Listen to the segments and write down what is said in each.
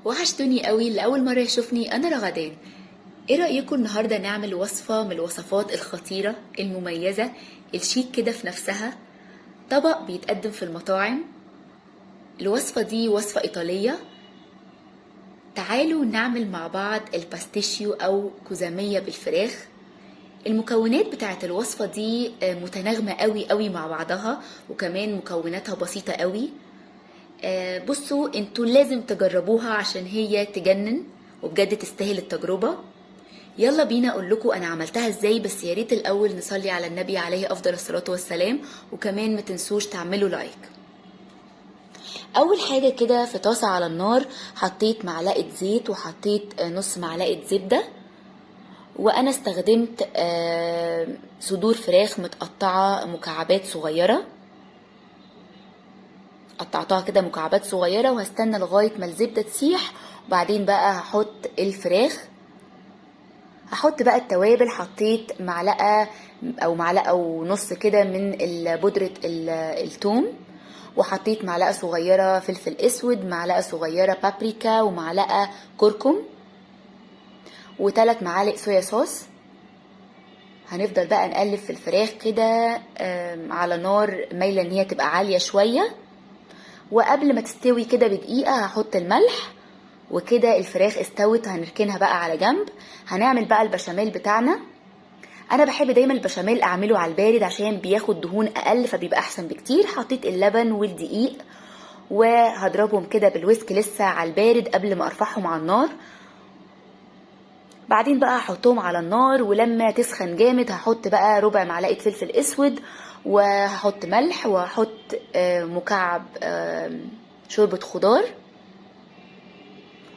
وحشتوني قوي. اللي اول مره يشوفني انا رغدان. ايه رايكم النهارده نعمل وصفه من الوصفات الخطيره المميزه الشيك كده في نفسها، طبق بيتقدم في المطاعم. الوصفه دي وصفه ايطاليه. تعالوا نعمل مع بعض الباستيشيو او كوزاميه بالفراخ. المكونات بتاعت الوصفه دي متناغمه قوي قوي مع بعضها، وكمان مكوناتها بسيطه قوي. بصوا انتوا لازم تجربوها عشان هي تجنن وبجد تستاهل التجربة. يلا بينا اقول لكم انا عملتها ازاي، بس يا ريت الاول نصلي على النبي عليه افضل الصلاة والسلام، وكمان ما تنسوش تعملوا لايك. اول حاجة كده في طاسة على النار حطيت معلقة زيت وحطيت نص معلقة زبدة، وانا استخدمت صدور فراخ متقطعة مكعبات صغيرة. قطعتها كده مكعبات صغيرة وهستنى لغاية ما الزبدة تسيح، وبعدين بقى هحط الفراخ. هحط بقى التوابل، حطيت معلقة او معلقة ونص كده من بودرة الثوم، وحطيت معلقة صغيرة فلفل اسود، معلقة صغيرة بابريكا، ومعلقة كركم، و3 معالق صويا صوص. هنفضل بقى نقلب في الفراخ كده على نار مايلة ان هي تبقى عالية شوية، وقبل ما تستوي كده بدقيقة هحط الملح. وكده الفراخ استوت، هنركنها بقى على جنب. هنعمل بقى البشاميل بتاعنا. انا بحب دايما البشاميل اعمله على البارد عشان بياخد دهون اقل فبيبقى احسن بكتير. حطيت اللبن والدقيق وهضربهم كده بالويسك لسه على البارد قبل ما ارفعهم على النار. بعدين بقى هحطهم على النار، ولما تسخن جامد هحط بقى ربع معلقة فلفل اسود، وهحط ملح، وهحط مكعب شوربة خضار،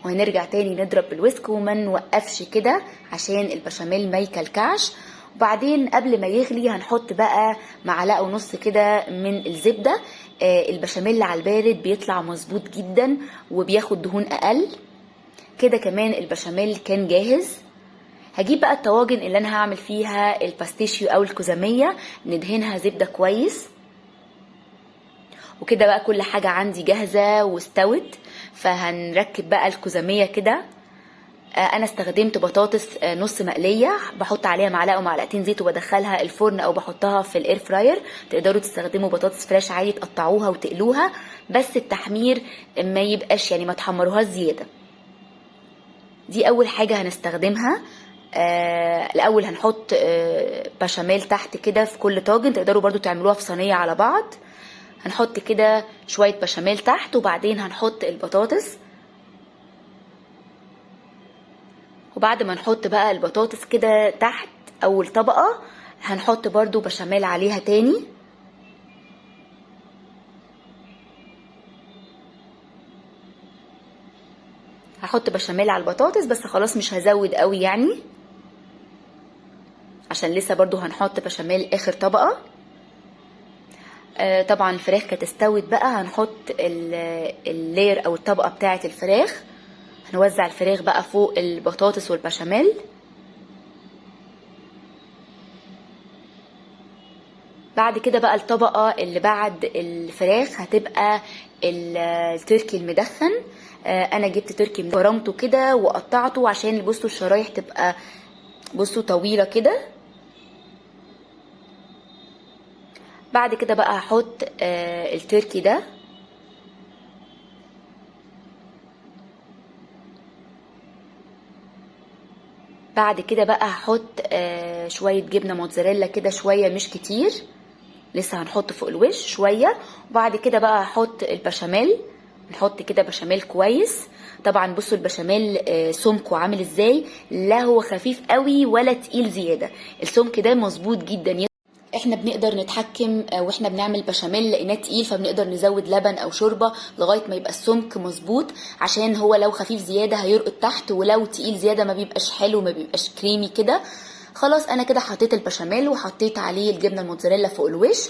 وهنرجع تاني نضرب بالويسك وما نوقفش كده عشان البشاميل ما يكلكعش. وبعدين قبل ما يغلي هنحط بقى معلقة ونص كده من الزبدة. البشاميل على البارد بيطلع مظبوط جدا وبياخد دهون اقل. كده كمان البشاميل كان جاهز. هجيب بقى الطواجن اللي انا هعمل فيها الباستيشيو او الكوزامية، ندهنها زبدة كويس. وكده بقى كل حاجة عندي جاهزة واستوت، فهنركب بقى الكوزامية كده. انا استخدمت بطاطس نص مقلية، بحط عليها معلقة ومعلقتين زيت وبدخلها الفرن او بحطها في الاير فراير. تقدروا تستخدموا بطاطس فريش عادي تقطعوها وتقلوها، بس التحمير ما يبقاش يعني ما تحمروهاش زيادة. دي اول حاجة هنستخدمها. الاول هنحط بشاميل تحت كده في كل طاجن، تقدروا برضو تعملوها في صينية على بعض. هنحط كده شوية بشاميل تحت، وبعدين هنحط البطاطس. وبعد ما نحط بقى البطاطس كده تحت اول طبقة، هنحط برضو بشاميل عليها تاني. هحط بشاميل على البطاطس بس خلاص مش هزود قوي يعني، عشان لسه برضو هنحط بشاميل اخر طبقة. طبعا الفراخ كانت استوت بقى. هنحط اللير او الطبقة بتاعة الفراخ. هنوزع الفراخ بقى فوق البطاطس والبشاميل. بعد كده بقى الطبقة اللي بعد الفراخ هتبقى التركي المدخن. انا جبت تركي فرمته كده وقطعته عشان بصوا الشرايح تبقى بصوا طويلة كده. بعد كده بقى هحط التركي ده. بعد كده بقى هحط شوية جبنة موتزاريلا كده، شوية مش كتير، لسه هنحط فوق الوش شوية. وبعد كده بقى هحط البشاميل. نحط كده بشاميل كويس. طبعا بصوا البشاميل سمكه عامل ازاي، لا هو خفيف قوي ولا تقيل زيادة. السمك ده مظبوط جدا. احنا بنقدر نتحكم واحنا بنعمل بشاميل، لقيناه تقيل فبنقدر نزود لبن او شوربه لغايه ما يبقى السمك مظبوط، عشان هو لو خفيف زياده هيرقد تحت، ولو تقيل زياده ما بيبقاش حلو، ما بيبقاش كريمي كده. خلاص انا كده حطيت البشاميل وحطيت عليه الجبنه الموتزاريلا فوق الوش.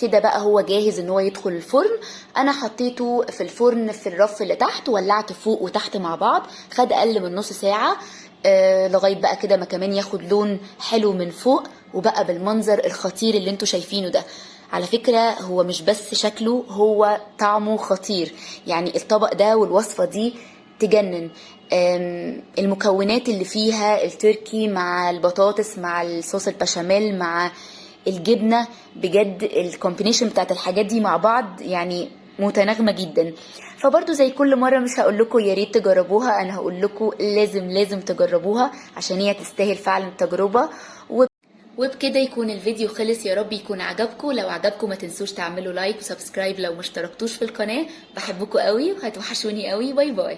كده بقى هو جاهز ان هو يدخل الفرن. انا حطيته في الفرن في الرف اللي تحت، ولعت فوق وتحت مع بعض، خد اقل من نص ساعه لغايه بقى كده ما كمان ياخد لون حلو من فوق، وبقى بالمنظر الخطير اللي انتوا شايفينه ده. على فكرة هو مش بس شكله، هو طعمه خطير. يعني الطبق ده والوصفة دي تجنن. المكونات اللي فيها التركي مع البطاطس مع الصوص البشاميل مع الجبنة، بجد الكومبينيشن بتاعت الحاجات دي مع بعض يعني متناغمة جدا. فبرضو زي كل مرة مش هقول لكم يا ريت تجربوها، انا هقول لكم لازم تجربوها عشان هي تستاهل فعلا التجربة. وبكده يكون الفيديو خلص، يا رب يكون عجبكم. لو عجبكم ما تنسوش تعملوا لايك وسبسكرايب لو مشتركتوش في القناة. بحبكم قوي وهتوحشوني قوي. باي باي.